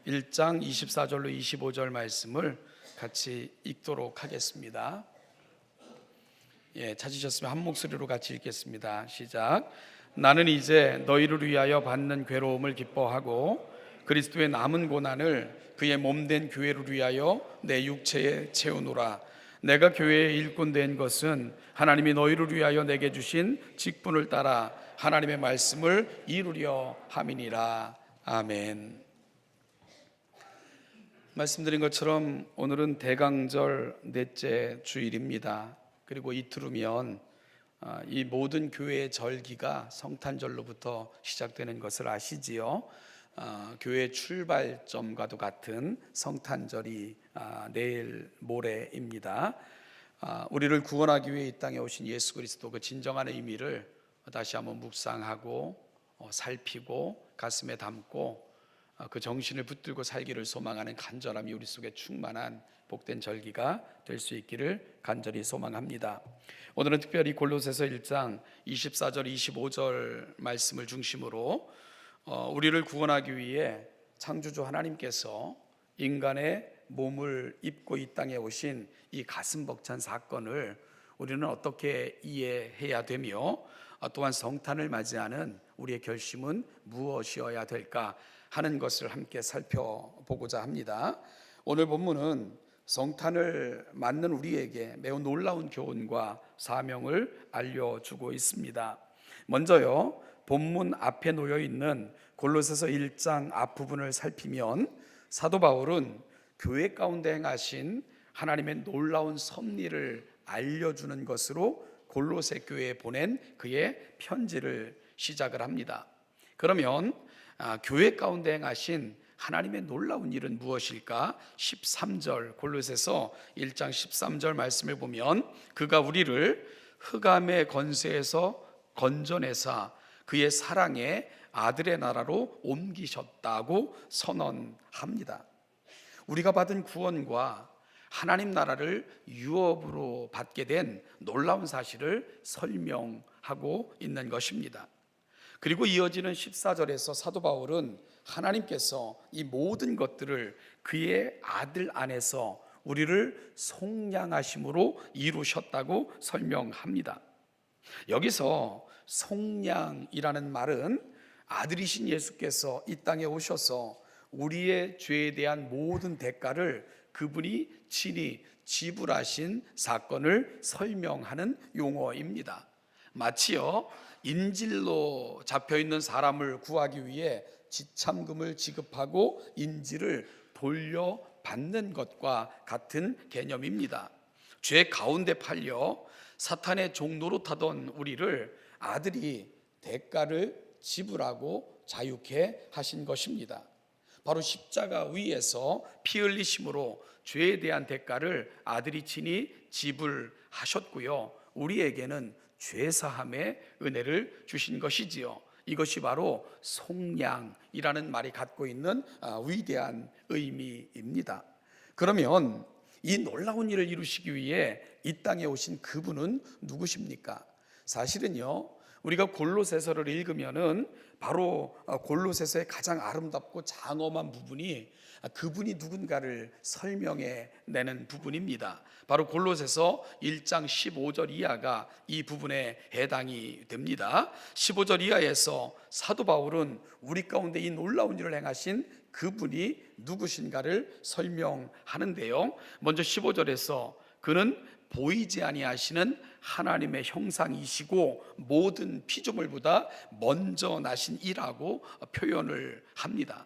1장 24절로 25절 말씀을 같이 읽도록 하겠습니다. 찾으셨으면 한 목소리로 같이 읽겠습니다. 시작. 나는 이제 너희를 위하여 받는 괴로움을 기뻐하고 그리스도의 남은 고난을 그의 몸된 교회를 위하여 내 육체에 채우노라. 내가 교회의 일꾼 된 것은 하나님이 너희를 위하여 내게 주신 직분을 따라 하나님의 말씀을 이루려 함이니라. 아멘. 말씀드린 것처럼 오늘은 대강절 넷째 주일입니다. 그리고 이틀 후면 이 모든 교회의 절기가 성탄절로부터 시작되는 것을 아시지요. 교회 출발점과도 같은 성탄절이 내일 모레입니다. 우리를 구원하기 위해 이 땅에 오신 예수 그리스도 그 진정한 의미를 다시 한번 묵상하고 살피고 가슴에 담고 그 정신을 붙들고 살기를 소망하는 간절함이 우리 속에 충만한 복된 절기가 될 수 있기를 간절히 소망합니다. 오늘은 특별히 골로새서 1장 24절 25절 말씀을 중심으로 우리를 구원하기 위해 창조주 하나님께서 인간의 몸을 입고 이 땅에 오신 이 가슴 벅찬 사건을 우리는 어떻게 이해해야 되며 또한 성탄을 맞이하는 우리의 결심은 무엇이어야 될까 하는 것을 함께 살펴보고자 합니다. 오늘 본문은 성탄을 맞는 우리에게 매우 놀라운 교훈과 사명을 알려주고 있습니다. 먼저요, 본문 앞에 놓여 있는 골로새서 1장 앞부분을 살피면 사도 바울은 교회 가운데 행하신 하나님의 놀라운 섭리를 알려주는 것으로 골로새 교회에 보낸 그의 편지를 시작을 합니다. 그러면 교회 가운데 행하신 하나님의 놀라운 일은 무엇일까? 13절 골로새서 1장 13절 말씀을 보면 그가 우리를 흑암의 권세에서 건져내사 그의 사랑의 아들의 나라로 옮기셨다고 선언합니다. 우리가 받은 구원과 하나님 나라를 유업으로 받게 된 놀라운 사실을 설명하고 있는 것입니다. 그리고 이어지는 14절에서 사도 바울은 하나님께서 이 모든 것들을 그의 아들 안에서 우리를 속량하심으로 이루셨다고 설명합니다. 여기서 속량이라는 말은 아들이신 예수께서 이 땅에 오셔서 우리의 죄에 대한 모든 대가를 그분이 친히 지불하신 사건을 설명하는 용어입니다. 마치요 인질로 잡혀있는 사람을 구하기 위해 지참금을 지급하고 인질을 돌려받는 것과 같은 개념입니다. 죄 가운데 팔려 사탄의 종노릇 하던 우리를 아들이 대가를 지불하고 자유케 하신 것입니다. 바로 십자가 위에서 피 흘리심으로 죄에 대한 대가를 아들이 친히 지불하셨고요, 우리에게는 죄사함의 은혜를 주신 것이지요. 이것이 바로 속량이라는 말이 갖고 있는 위대한 의미입니다. 그러면 이 놀라운 일을 이루시기 위해 이 땅에 오신 그분은 누구십니까? 사실은요, 우리가 골로새서를 읽으면은 바로 골로새서의 가장 아름답고 장엄한 부분이 그분이 누군가를 설명해 내는 부분입니다. 바로 골로새서 1장 15절 이하가 이 부분에 해당이 됩니다. 15절 이하에서 사도 바울은 우리 가운데 이 놀라운 일을 행하신 그분이 누구신가를 설명하는데요, 먼저 15절에서 그는 보이지 아니하시는 하나님의 형상이시고 모든 피조물보다 먼저 나신 이라고 표현을 합니다.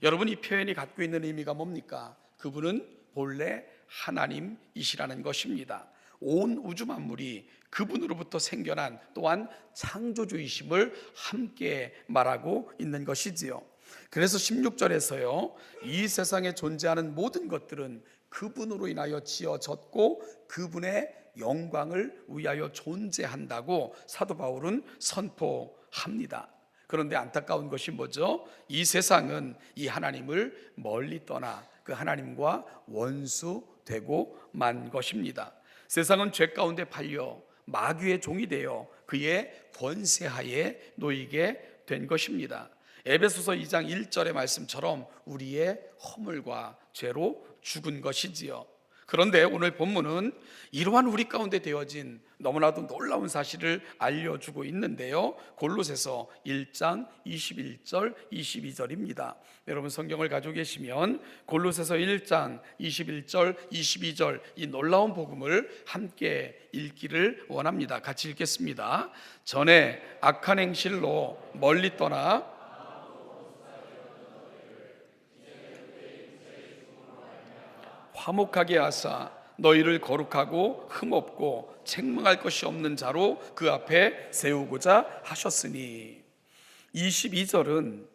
여러분, 이 표현이 갖고 있는 의미가 뭡니까? 그분은 본래 하나님이시라는 것입니다. 온 우주 만물이 그분으로부터 생겨난 또한 창조주이심을 함께 말하고 있는 것이지요. 그래서 16절에서요, 이 세상에 존재하는 모든 것들은 그분으로 인하여 지어졌고 그분의 영광을 위하여 존재한다고 사도 바울은 선포합니다. 그런데 안타까운 것이 뭐죠? 이 세상은 이 하나님을 멀리 떠나 그 하나님과 원수되고 만 것입니다. 세상은 죄 가운데 팔려 마귀의 종이 되어 그의 권세하에 놓이게 된 것입니다. 에베소서 2장 1절의 말씀처럼 우리의 허물과 죄로 죽은 것이지요. 그런데 오늘 본문은 이러한 우리 가운데 되어진 너무나도 놀라운 사실을 알려주고 있는데요. 골로새서 1장 21절 22절입니다. 여러분 성경을 가지고 계시면 골로새서 1장 21절 22절 이 놀라운 복음을 함께 읽기를 원합니다. 같이 읽겠습니다. 전에 악한 행실로 멀리 떠나 화목하게 하사 너희를 거룩하고 흠없고 책망할 것이 없는 자로 그 앞에 세우고자 하셨으니. 22절은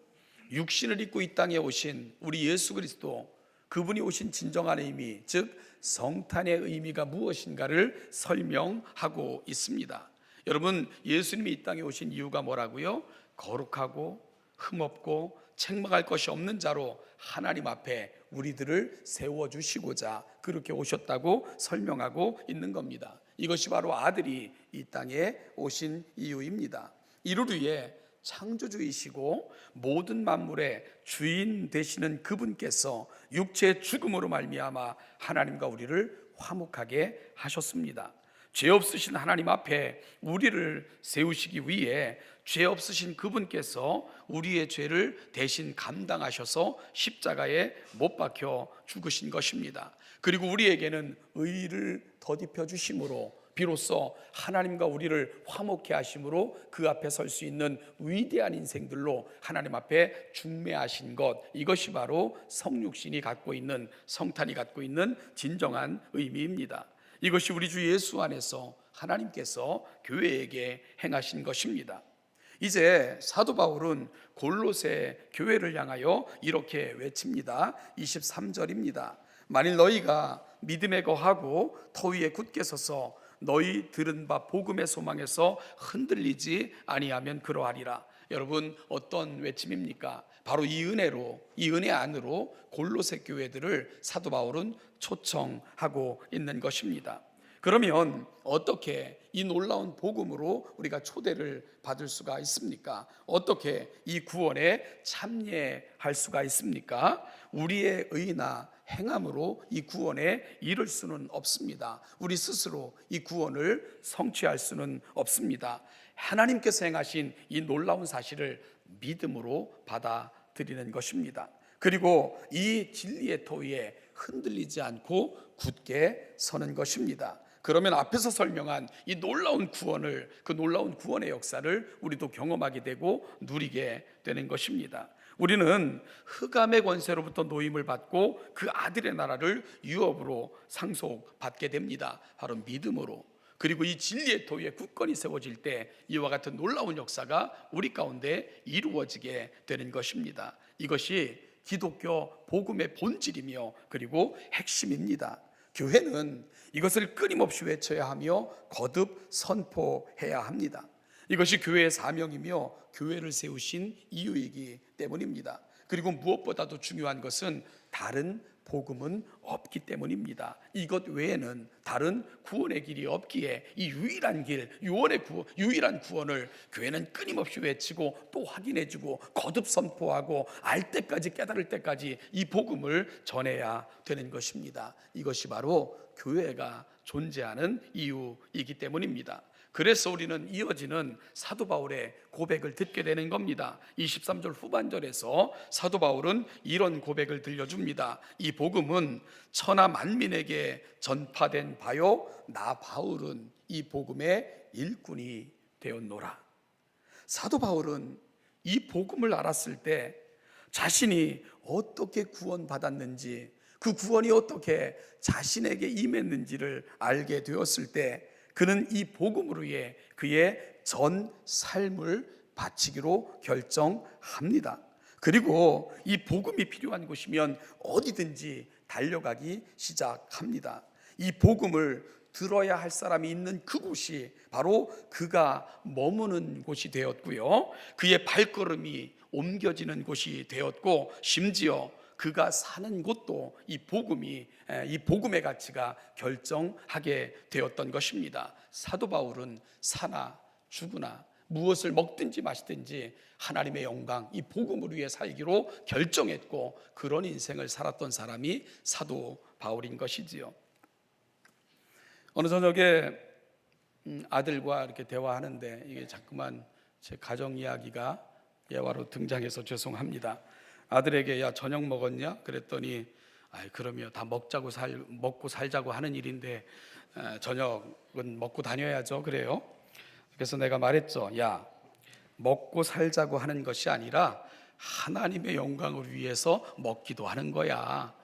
육신을 입고 이 땅에 오신 우리 예수 그리스도, 그분이 오신 진정한 의미, 즉 성탄의 의미가 무엇인가를 설명하고 있습니다. 여러분, 예수님이 이 땅에 오신 이유가 뭐라고요? 거룩하고 흠없고 책망할 것이 없는 자로 하나님 앞에 우리들을 세워주시고자 그렇게 오셨다고 설명하고 있는 겁니다. 이것이 바로 아들이 이 땅에 오신 이유입니다. 이를 위해 창조주이시고 모든 만물의 주인 되시는 그분께서 육체의 죽음으로 말미암아 하나님과 우리를 화목하게 하셨습니다. 죄 없으신 하나님 앞에 우리를 세우시기 위해 죄 없으신 그분께서 우리의 죄를 대신 감당하셔서 십자가에 못 박혀 죽으신 것입니다. 그리고 우리에게는 의를 덧입혀 주심으로 비로소 하나님과 우리를 화목케 하심으로 그 앞에 설 수 있는 위대한 인생들로 하나님 앞에 중매하신 것, 이것이 바로 성육신이 갖고 있는, 성탄이 갖고 있는 진정한 의미입니다. 이것이 우리 주 예수 안에서 하나님께서 교회에게 행하신 것입니다. 이제 사도 바울은 골로새 교회를 향하여 이렇게 외칩니다. 23절입니다. 만일 너희가 믿음에 거하고 터 위에 굳게 서서 너희 들은 바 복음의 소망에서 흔들리지 아니하면 그러하리라. 여러분, 어떤 외침입니까? 바로 이 은혜로, 이 은혜 안으로 골로새 교회들을 사도 바울은 초청하고 있는 것입니다. 그러면 어떻게 이 놀라운 복음으로 우리가 초대를 받을 수가 있습니까? 어떻게 이 구원에 참여할 수가 있습니까? 우리의 의나 행함으로 이 구원에 이를 수는 없습니다. 우리 스스로 이 구원을 성취할 수는 없습니다. 하나님께서 행하신 이 놀라운 사실을 믿음으로 받아들이는 것입니다. 그리고 이 진리의 터 위에 흔들리지 않고 굳게 서는 것입니다. 그러면 앞에서 설명한 이 놀라운 구원을, 그 놀라운 구원의 역사를 우리도 경험하게 되고 누리게 되는 것입니다. 우리는 흑암의 권세로부터 노임을 받고 그 아들의 나라를 유업으로 상속받게 됩니다. 바로 믿음으로. 그리고 이 진리의 터 위에 굳건히 세워질 때 이와 같은 놀라운 역사가 우리 가운데 이루어지게 되는 것입니다. 이것이 기독교 복음의 본질이며 그리고 핵심입니다. 교회는 이것을 끊임없이 외쳐야 하며 거듭 선포해야 합니다. 이것이 교회의 사명이며 교회를 세우신 이유이기 때문입니다. 그리고 무엇보다도 중요한 것은 다른 복음은 없기 때문입니다. 이것 외에는 다른 구원의 길이 없기에 이 유일한 길, 유일한 구원을 교회는 끊임없이 외치고 또 확인해주고 거듭 선포하고 알 때까지, 깨달을 때까지 이 복음을 전해야 되는 것입니다. 이것이 바로 교회가 존재하는 이유이기 때문입니다. 그래서 우리는 이어지는 사도 바울의 고백을 듣게 되는 겁니다. 23절 후반절에서 사도 바울은 이런 고백을 들려줍니다. 이 복음은 천하 만민에게 전파된 바요 나 바울은 이 복음의 일꾼이 되었노라. 사도 바울은 이 복음을 알았을 때 자신이 어떻게 구원받았는지, 그 구원이 어떻게 자신에게 임했는지를 알게 되었을 때 그는 이 복음으로 인해 그의 전 삶을 바치기로 결정합니다. 그리고 이 복음이 필요한 곳이면 어디든지 달려가기 시작합니다. 이 복음을 들어야 할 사람이 있는 그곳이 바로 그가 머무는 곳이 되었고요, 그의 발걸음이 옮겨지는 곳이 되었고, 심지어 그가 사는 곳도 이 복음의 가치가 결정하게 되었던 것입니다. 사도 바울은 사나 죽으나 무엇을 먹든지 마시든지 하나님의 영광, 이 복음을 위해 살기로 결정했고 그런 인생을 살았던 사람이 사도 바울인 것이지요. 어느 저녁에 아들과 이렇게 대화하는데 이게 자꾸만 제 가정 이야기가 예화로 등장해서 죄송합니다. 아들에게 야 저녁 먹었냐? 그랬더니 그럼요, 다 먹고 살자고 하는 일인데 저녁은 먹고 다녀야죠. 그래요. 그래서 내가 말했죠. 야, 먹고 살자고 하는 것이 아니라 하나님의 영광을 위해서 먹기도 하는 거야.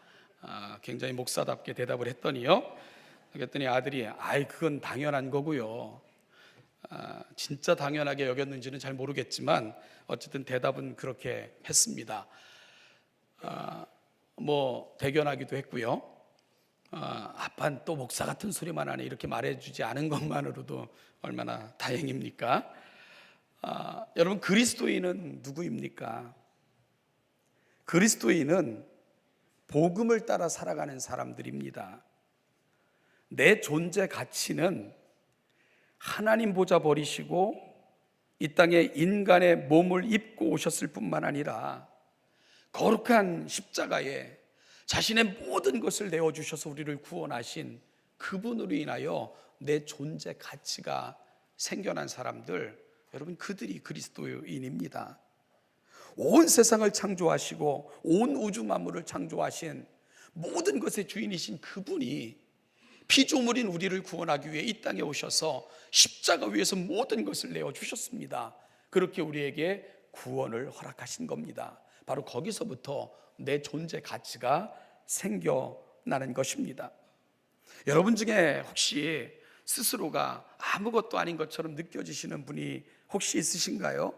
굉장히 목사답게 대답을 했더니요. 그랬더니 아들이 그건 당연한 거고요. 진짜 당연하게 여겼는지는 잘 모르겠지만 어쨌든 대답은 그렇게 했습니다. 뭐 대견하기도 했고요. 아빠는 또 목사 같은 소리만 하네 이렇게 말해주지 않은 것만으로도 얼마나 다행입니까? 여러분, 그리스도인은 누구입니까? 그리스도인은 복음을 따라 살아가는 사람들입니다. 내 존재 가치는 하나님 보좌 버리시고 이 땅에 인간의 몸을 입고 오셨을 뿐만 아니라 거룩한 십자가에 자신의 모든 것을 내어주셔서 우리를 구원하신 그분으로 인하여 내 존재 가치가 생겨난 사람들, 여러분, 그들이 그리스도인입니다. 온 세상을 창조하시고 온 우주 만물을 창조하신 모든 것의 주인이신 그분이 피조물인 우리를 구원하기 위해 이 땅에 오셔서 십자가 위에서 모든 것을 내어주셨습니다. 그렇게 우리에게 구원을 허락하신 겁니다. 바로 거기서부터 내 존재 가치가 생겨나는 것입니다. 여러분 중에 혹시 스스로가 아무것도 아닌 것처럼 느껴지시는 분이 혹시 있으신가요?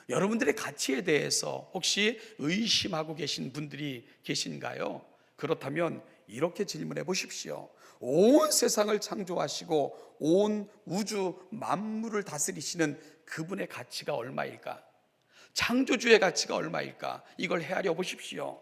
여러분들의 가치에 대해서 혹시 의심하고 계신 분들이 계신가요? 그렇다면 이렇게 질문해 보십시오. 온 세상을 창조하시고 온 우주 만물을 다스리시는 그분의 가치가 얼마일까? 창조주의 가치가 얼마일까? 이걸 헤아려 보십시오.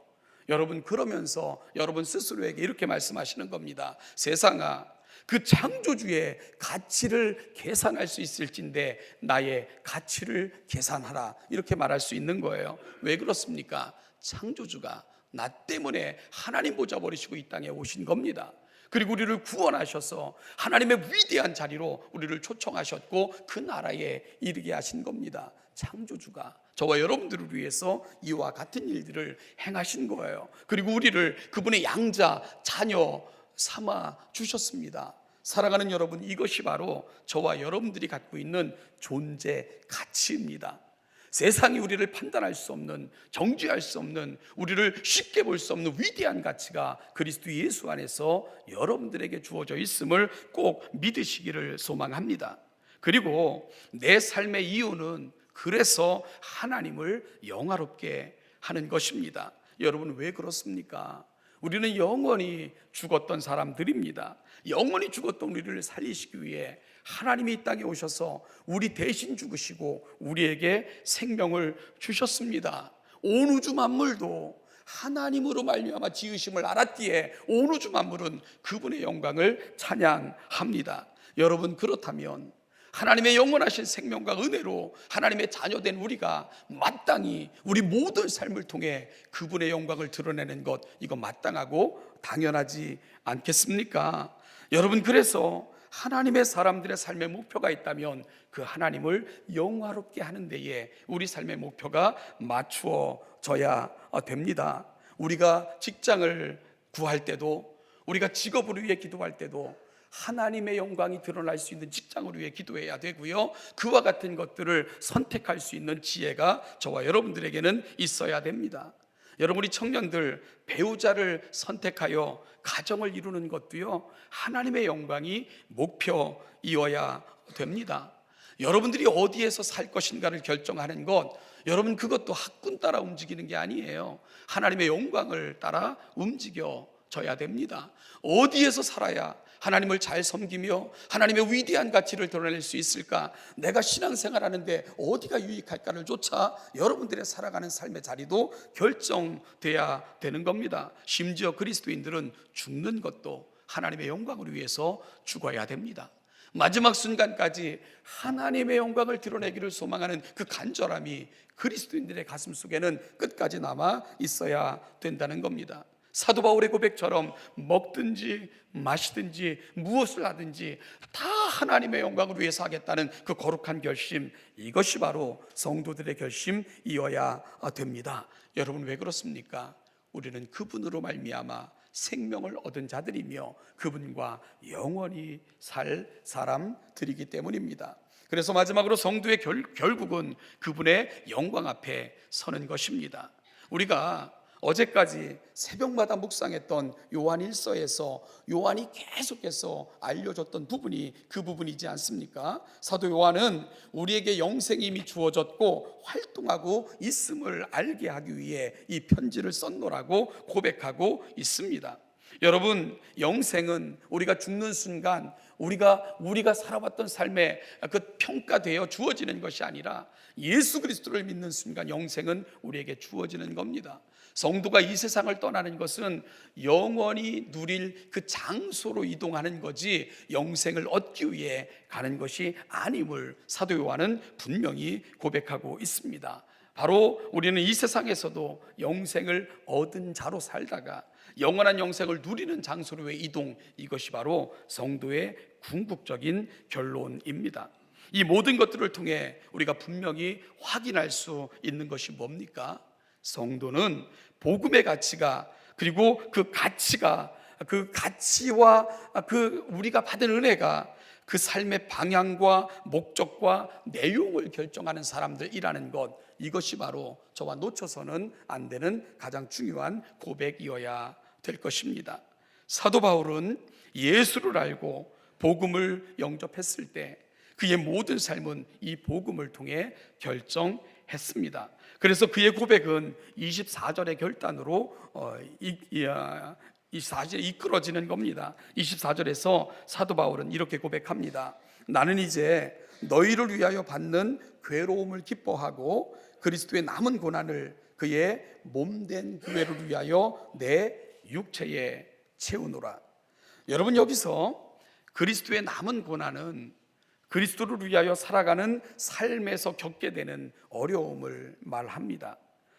여러분, 그러면서 여러분 스스로에게 이렇게 말씀하시는 겁니다. 세상아, 그 창조주의 가치를 계산할 수 있을진데 나의 가치를 계산하라, 이렇게 말할 수 있는 거예요. 왜 그렇습니까? 창조주가 나 때문에 하나님 보좌 버리시고 이 땅에 오신 겁니다. 그리고 우리를 구원하셔서 하나님의 위대한 자리로 우리를 초청하셨고 그 나라에 이르게 하신 겁니다. 창조주가 저와 여러분들을 위해서 이와 같은 일들을 행하신 거예요. 그리고 우리를 그분의 양자, 자녀 삼아 주셨습니다. 사랑하는 여러분, 이것이 바로 저와 여러분들이 갖고 있는 존재 가치입니다. 세상이 우리를 판단할 수 없는, 정죄할 수 없는, 우리를 쉽게 볼 수 없는 위대한 가치가 그리스도 예수 안에서 여러분들에게 주어져 있음을 꼭 믿으시기를 소망합니다. 그리고 내 삶의 이유는 그래서 하나님을 영화롭게 하는 것입니다. 여러분, 왜 그렇습니까? 우리는 영원히 죽었던 사람들입니다. 영원히 죽었던 우리를 살리시기 위해 하나님이 이 땅에 오셔서 우리 대신 죽으시고 우리에게 생명을 주셨습니다. 온 우주 만물도 하나님으로 말미암아 지으심을 알았기에 온 우주 만물은 그분의 영광을 찬양합니다. 여러분, 그렇다면 하나님의 영원하신 생명과 은혜로 하나님의 자녀된 우리가 마땅히 우리 모든 삶을 통해 그분의 영광을 드러내는 것, 이거 마땅하고 당연하지 않겠습니까? 여러분, 그래서 하나님의 사람들의 삶의 목표가 있다면 그 하나님을 영화롭게 하는 데에 우리 삶의 목표가 맞추어져야 됩니다. 우리가 직장을 구할 때도, 우리가 직업을 위해 기도할 때도 하나님의 영광이 드러날 수 있는 직장을 위해 기도해야 되고요, 그와 같은 것들을 선택할 수 있는 지혜가 저와 여러분들에게는 있어야 됩니다. 여러분, 우리 청년들, 배우자를 선택하여 가정을 이루는 것도요, 하나님의 영광이 목표이어야 됩니다. 여러분들이 어디에서 살 것인가를 결정하는 것, 여러분, 그것도 학군 따라 움직이는 게 아니에요. 하나님의 영광을 따라 움직여져야 됩니다. 어디에서 살아야 하나님을 잘 섬기며 하나님의 위대한 가치를 드러낼 수 있을까? 내가 신앙생활하는데 어디가 유익할까를 조차 여러분들의 살아가는 삶의 자리도 결정돼야 되는 겁니다. 심지어 그리스도인들은 죽는 것도 하나님의 영광을 위해서 죽어야 됩니다. 마지막 순간까지 하나님의 영광을 드러내기를 소망하는 그 간절함이 그리스도인들의 가슴 속에는 끝까지 남아 있어야 된다는 겁니다. 사도 바울의 고백처럼 먹든지 마시든지 무엇을 하든지 다 하나님의 영광을 위해서 하겠다는 그 거룩한 결심, 이것이 바로 성도들의 결심이어야 됩니다. 여러분, 왜 그렇습니까? 우리는 그분으로 말미암아 생명을 얻은 자들이며 그분과 영원히 살 사람들이기 때문입니다. 그래서 마지막으로 성도의 결국은 그분의 영광 앞에 서는 것입니다. 우리가 어제까지 새벽마다 묵상했던 요한 1서에서 요한이 계속해서 알려줬던 부분이 그 부분이지 않습니까? 사도 요한은 우리에게 영생이 이미 주어졌고 활동하고 있음을 알게 하기 위해 이 편지를 썼노라고 고백하고 있습니다. 여러분, 영생은 우리가 죽는 순간 우리가 살아왔던 삶에 그 평가되어 주어지는 것이 아니라 예수 그리스도를 믿는 순간 영생은 우리에게 주어지는 겁니다. 성도가 이 세상을 떠나는 것은 영원히 누릴 그 장소로 이동하는 거지 영생을 얻기 위해 가는 것이 아님을 사도 요한은 분명히 고백하고 있습니다. 바로 우리는 이 세상에서도 영생을 얻은 자로 살다가 영원한 영생을 누리는 장소로의 이동, 이것이 바로 성도의 궁극적인 결론입니다. 이 모든 것들을 통해 우리가 분명히 확인할 수 있는 것이 뭡니까? 성도는 복음의 가치가, 그리고 그 가치와 그 우리가 받은 은혜가 그 삶의 방향과 목적과 내용을 결정하는 사람들이라는 것, 이것이 바로 저와 놓쳐서는 안 되는 가장 중요한 고백이어야 될 것입니다. 사도 바울은 예수를 알고 복음을 영접했을 때 그의 모든 삶은 이 복음을 통해 결정했습니다. 그래서 그의 고백은 24절의 결단으로 이 사실에 이끌어지는 겁니다. 24절에서 사도 바울은 이렇게 고백합니다. 나는 이제 너희를 위하여 받는 괴로움을 기뻐하고 그리스도의 남은 고난을 그의 몸된 교회를 위하여 내 육체에 채우노라. 여러분, 여기서 그리스도의 남은 고난은 그리스도를 위하여 살아가는 삶에서 겪게 되는 어려움을 말합니다.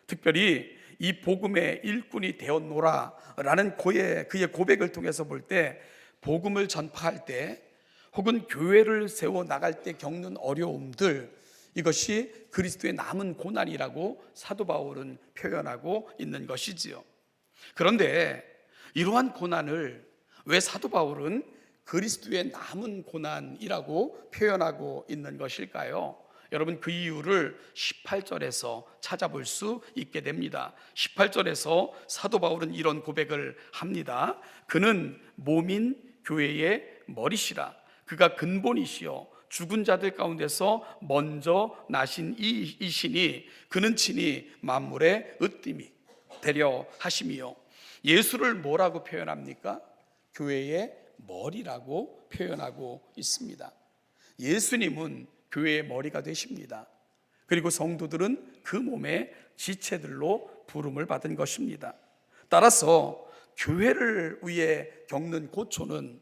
특별히 이 복음의 일꾼이 되었노라라는 그의 고백을 통해서 볼 때 복음을 전파할 때 혹은 교회를 세워 나갈 때 겪는 어려움들, 이것이 그리스도의 남은 고난이라고 사도 바울은 표현하고 있는 것이지요. 그런데 이러한 고난을 왜 사도 바울은 그리스도의 남은 고난이라고 표현하고 있는 것일까요? 여러분, 그 이유를 18절에서 찾아볼 수 있게 됩니다. 18절에서 사도 바울은 이런 고백을 합니다. 그는 몸인 교회의 머리시라. 그가 근본이시여 죽은 자들 가운데서 먼저 나신 이시니 그는 친히 만물의 으뜸이 되려 하심이요. 예수를 뭐라고 표현합니까? 교회의 머리라고 표현하고 있습니다. 예수님은 교회의 머리가 되십니다. 그리고 성도들은 그 몸의 지체들로 부름을 받은 것입니다. 따라서 교회를 위해 겪는 고초는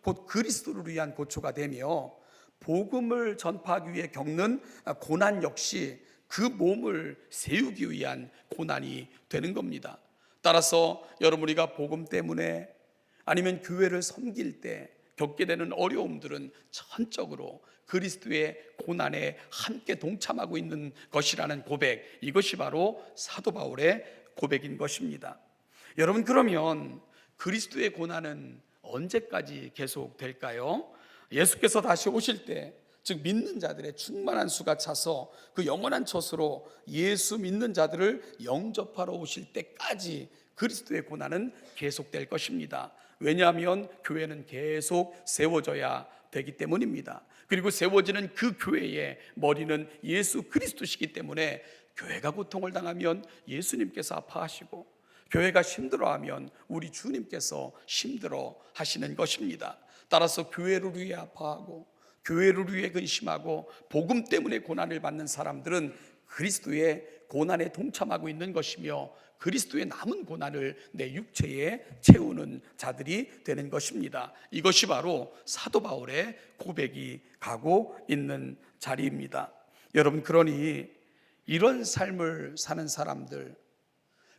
곧 그리스도를 위한 고초가 되며 복음을 전파하기 위해 겪는 고난 역시 그 몸을 세우기 위한 고난이 되는 겁니다. 따라서 여러분, 우리가 복음 때문에 아니면 교회를 섬길 때 겪게 되는 어려움들은 전적으로 그리스도의 고난에 함께 동참하고 있는 것이라는 고백, 이것이 바로 사도 바울의 고백인 것입니다. 여러분, 그러면 그리스도의 고난은 언제까지 계속될까요? 예수께서 다시 오실 때, 즉 믿는 자들의 충만한 수가 차서 그 영원한 촛으로 예수 믿는 자들을 영접하러 오실 때까지 그리스도의 고난은 계속될 것입니다. 왜냐하면 교회는 계속 세워져야 되기 때문입니다. 그리고 세워지는 그 교회의 머리는 예수 그리스도시기 때문에 교회가 고통을 당하면 예수님께서 아파하시고 교회가 힘들어하면 우리 주님께서 힘들어 하시는 것입니다. 따라서 교회를 위해 아파하고 교회를 위해 근심하고 복음 때문에 고난을 받는 사람들은 그리스도의 고난에 동참하고 있는 것이며 그리스도의 남은 고난을 내 육체에 채우는 자들이 되는 것입니다. 이것이 바로 사도 바울의 고백이 가고 있는 자리입니다. 여러분, 그러니 이런 삶을 사는 사람들,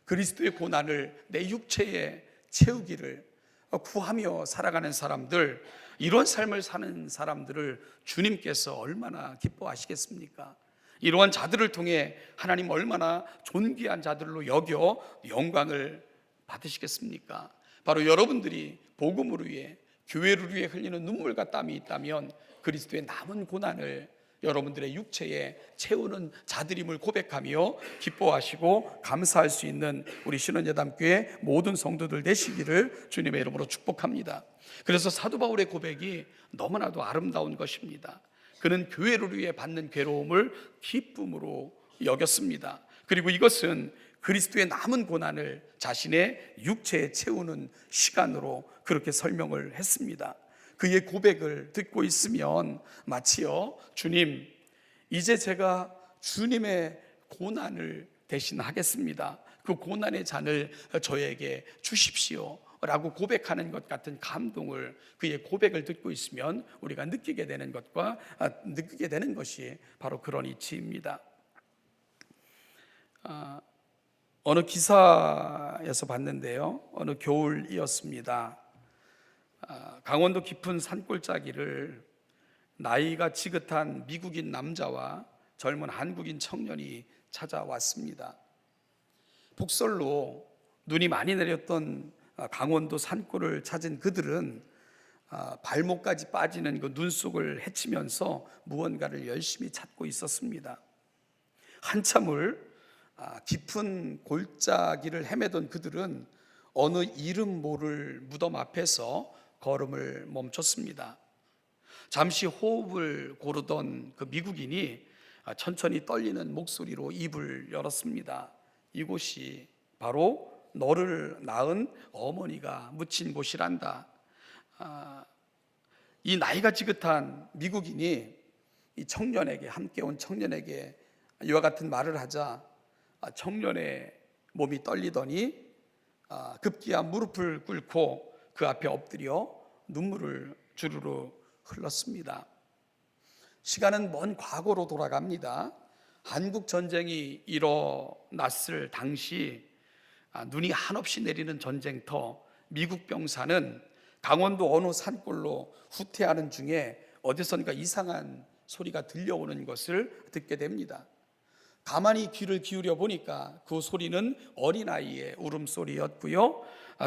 그리스도의 고난을 내 육체에 채우기를 구하며 살아가는 사람들, 이런 삶을 사는 사람들을 주님께서 얼마나 기뻐하시겠습니까? 이러한 자들을 통해 하나님 얼마나 존귀한 자들로 여겨 영광을 받으시겠습니까? 바로 여러분들이 복음을 위해, 교회를 위해 흘리는 눈물과 땀이 있다면 그리스도의 남은 고난을 여러분들의 육체에 채우는 자들임을 고백하며 기뻐하시고 감사할 수 있는 우리 신원예담교회 모든 성도들 되시기를 주님의 이름으로 축복합니다. 그래서 사도 바울의 고백이 너무나도 아름다운 것입니다. 그는 교회를 위해 받는 괴로움을 기쁨으로 여겼습니다. 그리고 이것은 그리스도의 남은 고난을 자신의 육체에 채우는 시간으로 그렇게 설명을 했습니다. 그의 고백을 듣고 있으면 마치요, 주님, 이제 제가 주님의 고난을 대신하겠습니다. 그 고난의 잔을 저에게 주십시오 라고 고백하는 것 같은 감동을, 그의 고백을 듣고 있으면 우리가 느끼게 되는 것이 바로 그런 이치입니다. 어느 기사에서 봤는데요, 어느 겨울이었습니다. 강원도 깊은 산골짜기를 나이가 지긋한 미국인 남자와 젊은 한국인 청년이 찾아왔습니다. 폭설로 눈이 많이 내렸던 강원도 산골을 찾은 그들은 발목까지 빠지는 그 눈 속을 헤치면서 무언가를 열심히 찾고 있었습니다. 한참을 깊은 골짜기를 헤매던 그들은 어느 이름 모를 무덤 앞에서 걸음을 멈췄습니다. 잠시 호흡을 고르던 그 미국인이 천천히 떨리는 목소리로 입을 열었습니다. 이곳이 바로 너를 낳은 어머니가 묻힌 곳이란다. 이 나이가 지긋한 미국인이 이 청년에게, 함께 온 청년에게 이와 같은 말을 하자 청년의 몸이 떨리더니 급기야 무릎을 꿇고 그 앞에 엎드려 눈물을 주르르 흘렀습니다. 시간은 먼 과거로 돌아갑니다. 한국 전쟁이 일어났을 당시 눈이 한없이 내리는 전쟁터, 미국 병사는 강원도 어느 산골로 후퇴하는 중에 어디선가 이상한 소리가 들려오는 것을 듣게 됩니다. 가만히 귀를 기울여 보니까 그 소리는 어린아이의 울음소리였고요,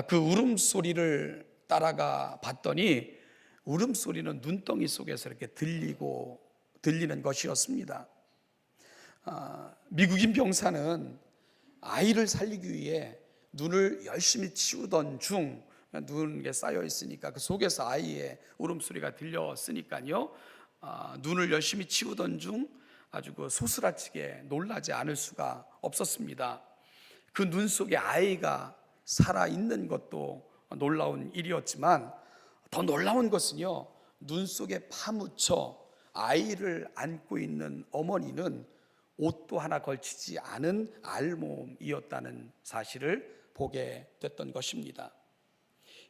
그 울음소리를 따라가 봤더니 울음소리는 눈덩이 속에서 이렇게 들리는 것이었습니다. 미국인 병사는 아이를 살리기 위해 눈을 열심히 치우던 중, 눈에 쌓여 있으니까 그 속에서 아이의 울음소리가 들렸으니까요, 눈을 열심히 치우던 중 아주 그 소스라치게 놀라지 않을 수가 없었습니다. 그 눈 속에 아이가 살아있는 것도 놀라운 일이었지만 더 놀라운 것은요, 눈 속에 파묻혀 아이를 안고 있는 어머니는 옷도 하나 걸치지 않은 알몸이었다는 사실을 보게 됐던 것입니다.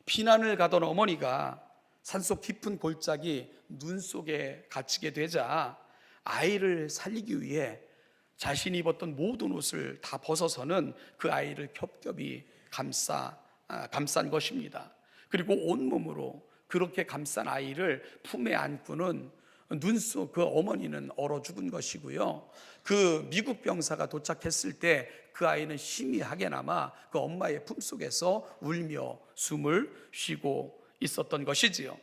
피난을 가던 어머니가 산속 깊은 골짜기 눈 속에 갇히게 되자 아이를 살리기 위해 자신이 입었던 모든 옷을 다 벗어서는 그 아이를 겹겹이 감싼 것입니다. 그리고 온몸으로 그렇게 감싼 아이를 품에 안고는 눈 속 그 어머니는 얼어 죽은 것이고요, 그 미국 병사가 도착했을 때 그 아이는 희미하게나마 그 엄마의 품속에서 울며 숨을 쉬고 있었던 것이지요.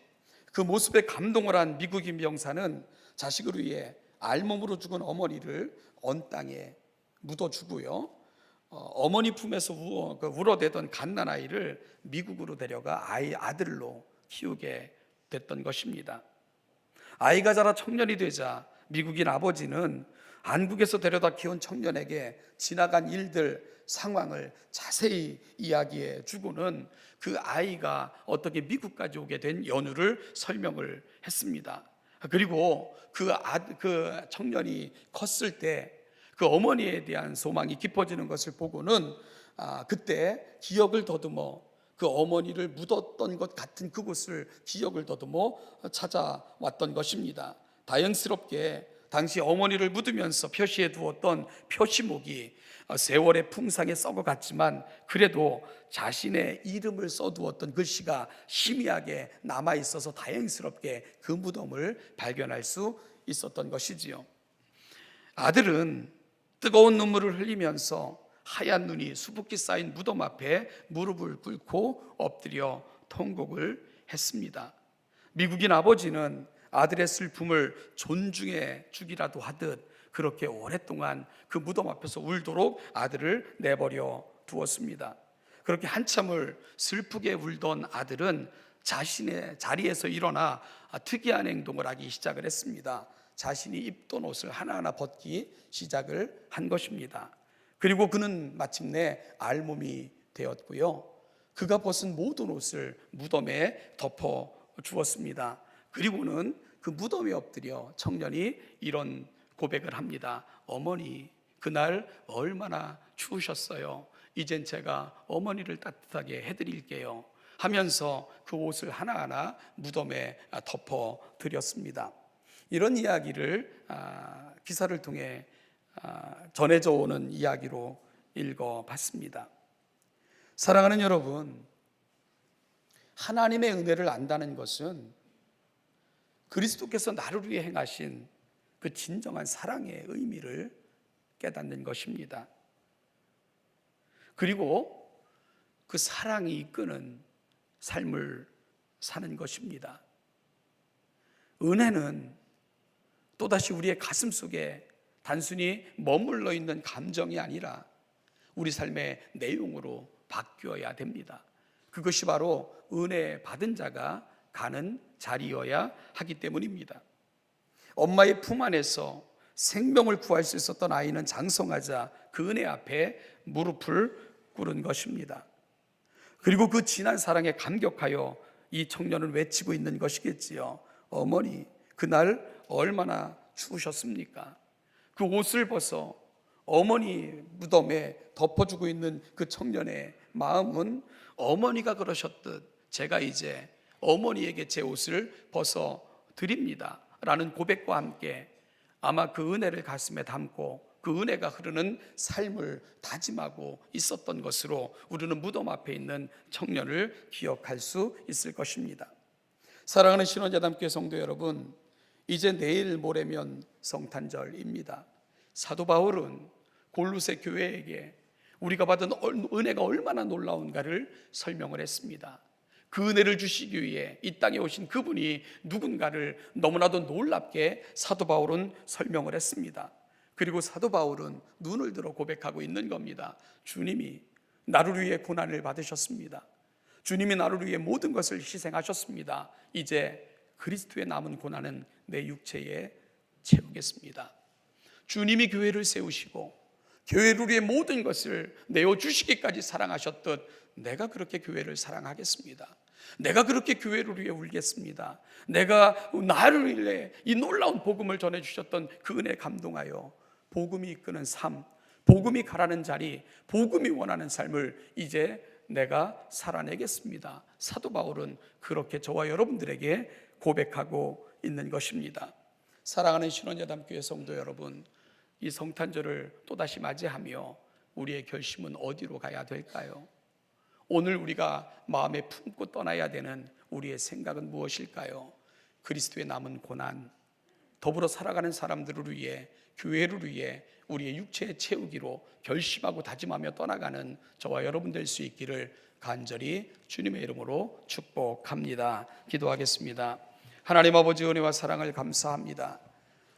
그 모습에 감동을 한 미국인 병사는 자식을 위해 알몸으로 죽은 어머니를 언 땅에 묻어주고요, 어머니 품에서 울어대던 갓난아이를 미국으로 데려가 아들로 키우게 됐던 것입니다. 아이가 자라 청년이 되자 미국인 아버지는 한국에서 데려다 키운 청년에게 지나간 일들, 상황을 자세히 이야기해 주고는 그 아이가 어떻게 미국까지 오게 된 연유를 설명을 했습니다. 그리고 그 청년이 컸을 때 그 어머니에 대한 소망이 깊어지는 것을 보고는 그때 기억을 더듬어 그 어머니를 묻었던 것 같은 그곳을 기억을 더듬어 찾아왔던 것입니다. 다행스럽게 당시 어머니를 묻으면서 표시해 두었던 표시목이 세월의 풍상에 썩어갔지만 그래도 자신의 이름을 써두었던 글씨가 희미하게 남아있어서 다행스럽게 그 무덤을 발견할 수 있었던 것이지요. 아들은 뜨거운 눈물을 흘리면서 하얀 눈이 수북히 쌓인 무덤 앞에 무릎을 꿇고 엎드려 통곡을 했습니다. 미국인 아버지는 아들의 슬픔을 존중해 주기라도 하듯 그렇게 오랫동안 그 무덤 앞에서 울도록 아들을 내버려 두었습니다. 그렇게 한참을 슬프게 울던 아들은 자신의 자리에서 일어나 특이한 행동을 하기 시작을 했습니다. 자신이 입던 옷을 하나하나 벗기 시작을 한 것입니다. 그리고 그는 마침내 알몸이 되었고요. 그가 벗은 모든 옷을 무덤에 덮어 주었습니다. 그리고는 그 무덤에 엎드려 청년이 이런 고백을 합니다. 어머니, 그날 얼마나 추우셨어요. 이젠 제가 어머니를 따뜻하게 해드릴게요 하면서 그 옷을 하나하나 무덤에 덮어 드렸습니다. 이런 이야기를 기사를 통해 전해져 오는 이야기로 읽어봤습니다. 사랑하는 여러분, 하나님의 은혜를 안다는 것은 그리스도께서 나를 위해 행하신 그 진정한 사랑의 의미를 깨닫는 것입니다. 그리고 그 사랑이 이끄는 삶을 사는 것입니다. 은혜는 또다시 우리의 가슴 속에 단순히 머물러 있는 감정이 아니라 우리 삶의 내용으로 바뀌어야 됩니다. 그것이 바로 은혜 받은 자가 가는 자리여야 하기 때문입니다. 엄마의 품 안에서 생명을 구할 수 있었던 아이는 장성하자 그 은혜 앞에 무릎을 꿇은 것입니다. 그리고 그 진한 사랑에 감격하여 이 청년은 외치고 있는 것이겠지요. 어머니, 그날 얼마나 추우셨습니까? 그 옷을 벗어 어머니 무덤에 덮어주고 있는 그 청년의 마음은 어머니가 그러셨듯 제가 이제 어머니에게 제 옷을 벗어 드립니다 라는 고백과 함께 아마 그 은혜를 가슴에 담고 그 은혜가 흐르는 삶을 다짐하고 있었던 것으로 우리는 무덤 앞에 있는 청년을 기억할 수 있을 것입니다. 사랑하는 신원자담교회 성도 여러분, 이제 내일 모레면 성탄절입니다. 사도 바울은 골로새 교회에게 우리가 받은 은혜가 얼마나 놀라운가를 설명을 했습니다. 그 은혜를 주시기 위해 이 땅에 오신 그분이 누군가를 너무나도 놀랍게 사도 바울은 설명을 했습니다. 그리고 사도 바울은 눈을 들어 고백하고 있는 겁니다. 주님이 나를 위해 고난을 받으셨습니다. 주님이 나를 위해 모든 것을 희생하셨습니다. 이제 그리스도의 남은 고난은 내 육체에 채우겠습니다. 주님이 교회를 세우시고 교회를 위해 모든 것을 내어주시기까지 사랑하셨듯 내가 그렇게 교회를 사랑하겠습니다. 내가 그렇게 교회를 위해 울겠습니다. 내가 나를 위해 이 놀라운 복음을 전해주셨던 그 은혜에 감동하여 복음이 이끄는 삶, 복음이 가라는 자리, 복음이 원하는 삶을 이제 내가 살아내겠습니다. 사도 바울은 그렇게 저와 여러분들에게 고백하고 있는 것입니다. 사랑하는 신원자담교회 성도 여러분, 이 성탄절을 또다시 맞이하며 우리의 결심은 어디로 가야 될까요? 오늘 우리가 마음에 품고 떠나야 되는 우리의 생각은 무엇일까요? 그리스도의 남은 고난, 더불어 살아가는 사람들을 위해, 교회를 위해 우리의 육체에 채우기로 결심하고 다짐하며 떠나가는 저와 여러분 될 수 있기를 간절히 주님의 이름으로 축복합니다. 기도하겠습니다. 하나님 아버지 은혜와 사랑을 감사합니다.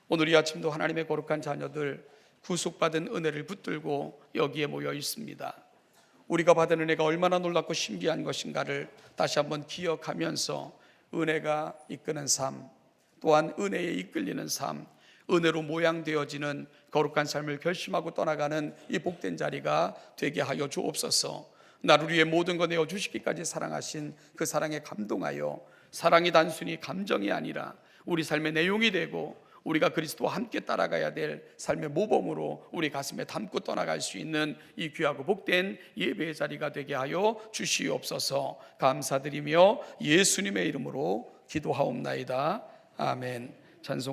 오늘 이 아침도 하나님의 거룩한 자녀들 구속받은 은혜를 붙들고 여기에 모여 있습니다. 우리가 받은 은혜가 얼마나 놀랍고 신기한 것인가를 다시 한번 기억하면서 은혜가 이끄는 삶, 또한 은혜에 이끌리는 삶, 은혜로 모양되어지는 거룩한 삶을 결심하고 떠나가는 이 복된 자리가 되게 하여 주옵소서. 나를 위해 모든 것 내어주시기까지 사랑하신 그 사랑에 감동하여 사랑이 단순히 감정이 아니라 우리 삶의 내용이 되고 우리가 그리스도와 함께 따라가야 될 삶의 모범으로 우리 가슴에 담고 떠나갈 수 있는 이 귀하고 복된 예배의 자리가 되게 하여 주시옵소서. 감사드리며 예수님의 이름으로 기도하옵나이다. 아멘. 찬송.